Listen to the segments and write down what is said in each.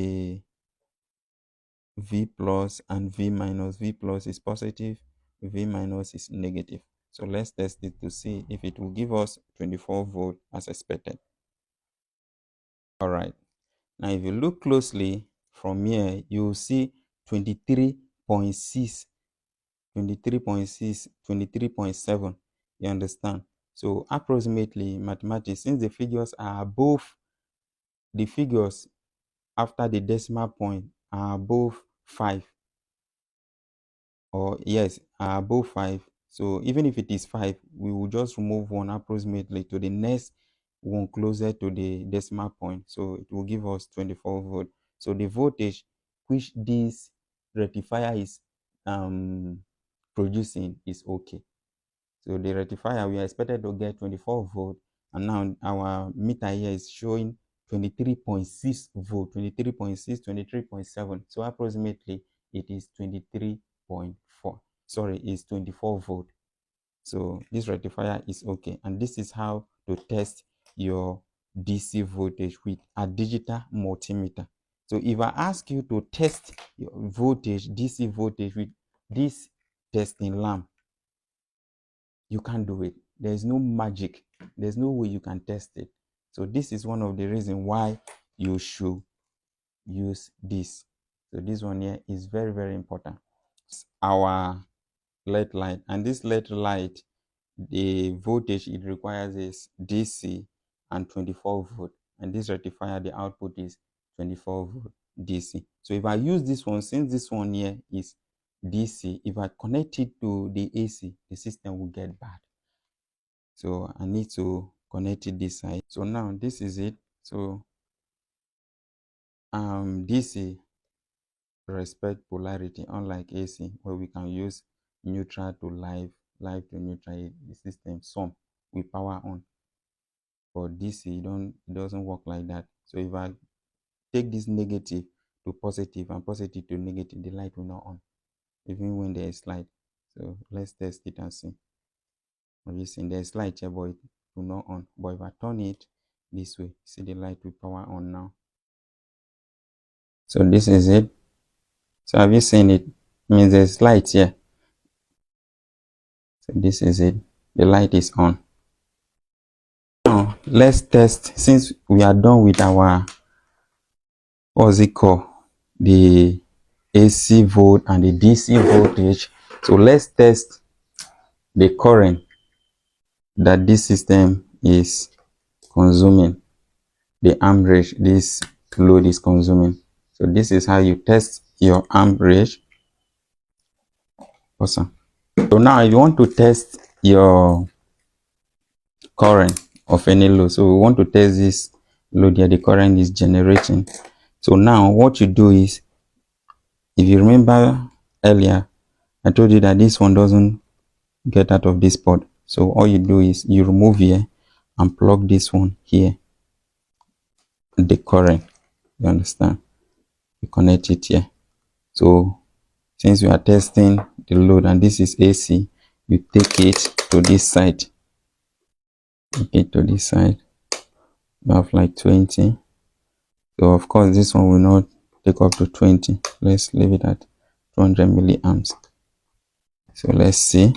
a V plus and V minus. V plus is positive, V minus is negative. So let's test it to see if it will give us 24 volt as expected. All right. Now, if you look closely from here, you will see 23.6, 23.6, 23.7. You understand? So approximately mathematics, since the figures are above, the figures after the decimal point are above 5, or yes, are above 5. So even if it is 5, we will just remove one approximately to the next one closer to the decimal point. So it will give us 24 volt. So the voltage which this rectifier is producing is okay. So the rectifier, we are expected to get 24 volt, and now our meter here is showing 23.6 volt, 23.6, 23.7. So approximately it is 23.4. Sorry, is 24 volt. So this rectifier is okay, and this is how to test your DC voltage with a digital multimeter. So if I ask you to test your voltage, DC voltage, with this testing lamp, you can't do it. There's no magic. There's no way you can test it. So this is one of the reasons why you should use this. So this one here is very, very important. It's our LED light, and this LED light, the voltage it requires is DC and 24 volt, and this rectifier, the output is 24 volt DC. So if I use this one, since this one here is DC, if I connect it to the AC, the system will get bad. So I need to connect it this side. So now this is it. So DC respect polarity, unlike AC, where we can use neutral to live to neutral. The system some with power on. For DC, it doesn't work like that. So if I take this negative to positive and positive to negative, the light will not on, even when there is light. So let's test it and see. Obviously there's light here, but it will not on. But if I turn it this way, see the light with power on now. So this is it. So have you seen it? It means there's light here. So this is it. The light is on. Now let's test, since we are done with our, what's it called, the AC volt and the DC voltage. So let's test the current that this system is consuming, the amperage this load is consuming. So this is how you test your amperage. Awesome. So now if you want to test your current of any load, so we want to test this load here, the current is generating. So now what you do is, if you remember earlier, I told you that this one doesn't get out of this port. So all you do is you remove here and plug this one here, the current, you understand, you connect it here. So since we are testing the load and this is AC, you take it to this side, you have like 20. So of course this one will not take up to 20. Let's leave it at 200 milliamps. So let's see.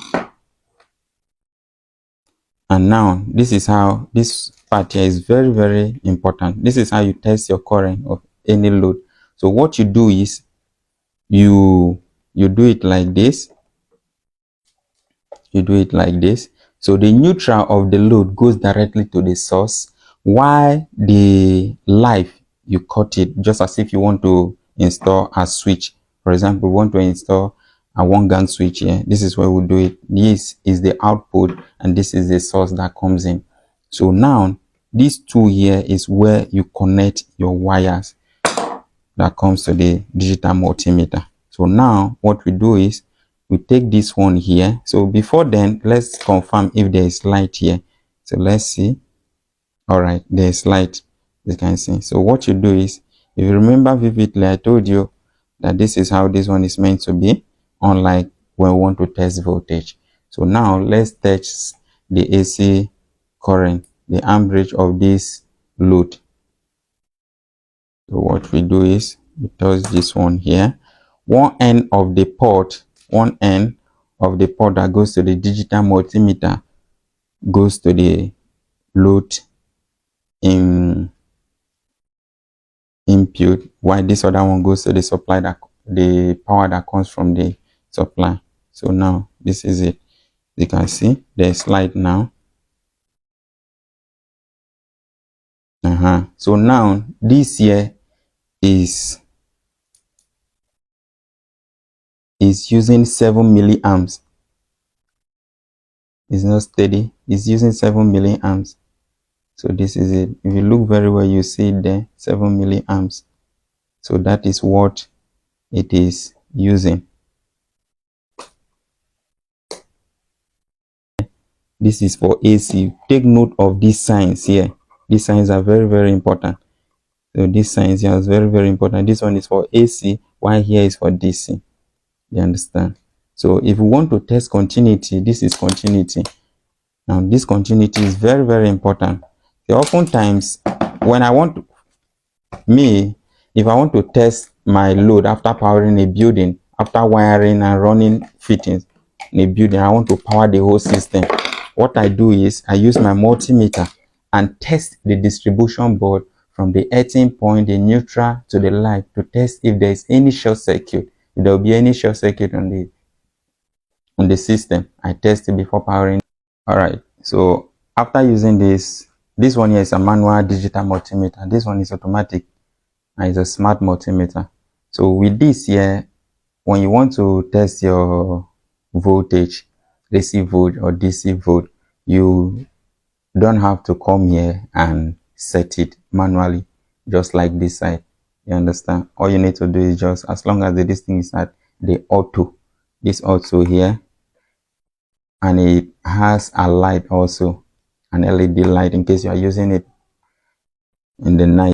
And now this is how, this part here is very, very important. This is how you test your current of any load. So what you do is you do it like this. You do it like this. So the neutral of the load goes directly to the source, while the live, you cut it, just as if you want to install a switch. For example, we want to install a 1-GaN switch here. This is where we do it. This is the output and this is the source that comes in. So now these two here is where you connect your wires that comes to the digital multimeter. So now what we do is we take this one here. So before then, let's confirm if there is light here. So let's see. All right, there is light, you can see. So what you do is, if you remember vividly, I told you that this is how this one is meant to be, unlike when we want to test voltage. So now let's test the AC current, the amperage of this load. So what we do is we touch this one here. One end of the port that goes to the digital multimeter goes to the load input, while this other one goes to the supply, the power that comes from the supply. So now this is it. You can see the slide now. So now this here is using 7 milliamps. It's not steady. It's using 7 milliamps. So this is it. If you look very well, you see it there, 7 milliamps. So that is what it is using. This is for AC. Take note of these signs here. These signs are very, very important. So these signs here is very, very important. This one is for AC, while here is for DC. You understand? So if we want to test continuity, this is continuity. Now this continuity is very, very important. So oftentimes when if I want to test my load after powering a building, after wiring and running fittings in a building, I want to power the whole system. What I do is I use my multimeter and test the distribution board from the earthing point, the neutral to the light, to test if there is any short circuit. If there will be any short circuit on the system, I test it before powering. All right. So after using this one here is a manual digital multimeter. This one is automatic and it's a smart multimeter. So with this here, when you want to test your voltage, AC volt or DC volt, you don't have to come here and set it manually, just like this side. You understand? All you need to do is just, as long as this thing is at the auto, this auto here, and it has a light also, an LED light in case you are using it in the night.